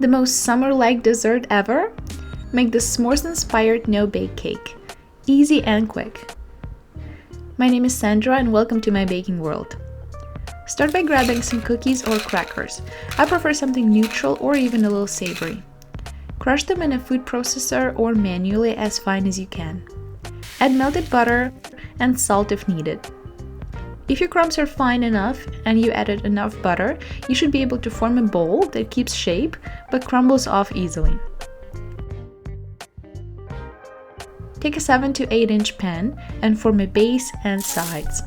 The most summer-like dessert ever? Make the s'mores-inspired no-bake cake. Easy and quick. My name is Sandra and welcome to my baking world. Start by grabbing some cookies or crackers. I prefer something neutral or even a little savory. Crush them in a food processor or manually as fine as you can. Add melted butter and salt if needed. If your crumbs are fine enough and you added enough butter, you should be able to form a bowl that keeps shape but crumbles off easily. Take a 7 to 8 inch pan and form a base and sides.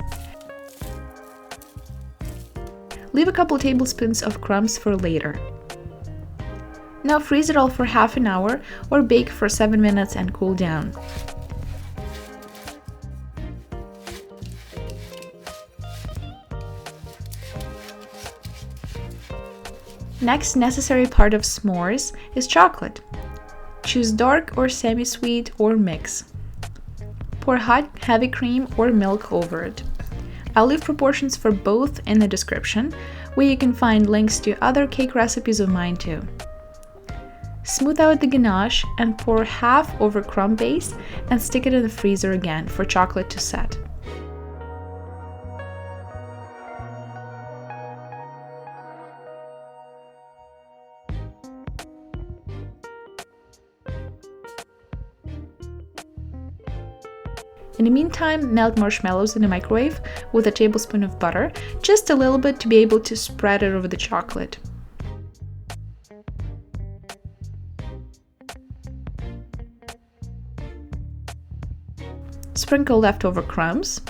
Leave a couple tablespoons of crumbs for later. Now freeze it all for half an hour or bake for 7 minutes and cool down. Next necessary part of s'mores is chocolate. Choose dark or semi-sweet or mix. Pour hot, heavy cream or milk over it. I'll leave proportions for both in the description, where you can find links to other cake recipes of mine too. Smooth out the ganache and pour half over crumb base and stick it in the freezer again for chocolate to set. In the meantime, melt marshmallows in the microwave with a tablespoon of butter, just a little bit to be able to spread it over the chocolate. Sprinkle leftover crumbs.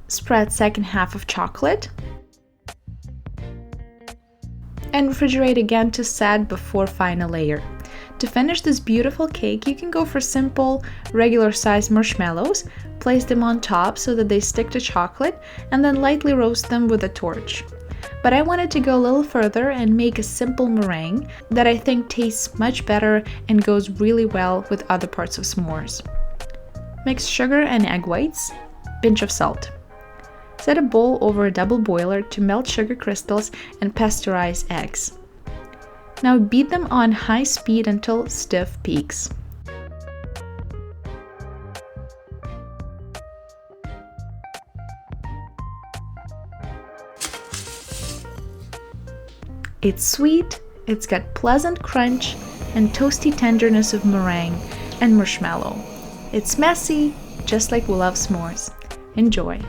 Spread second half of chocolate. And refrigerate again to set before final layer. To finish this beautiful cake, you can go for simple, regular-sized marshmallows, place them on top so that they stick to chocolate, and then lightly roast them with a torch. But I wanted to go a little further and make a simple meringue that I think tastes much better and goes really well with other parts of s'mores. Mix sugar and egg whites, pinch of salt. Set a bowl over a double boiler to melt sugar crystals and pasteurize eggs. Now beat them on high speed until stiff peaks. It's sweet, it's got pleasant crunch and toasty tenderness of meringue and marshmallow. It's messy, just like we love s'mores. Enjoy!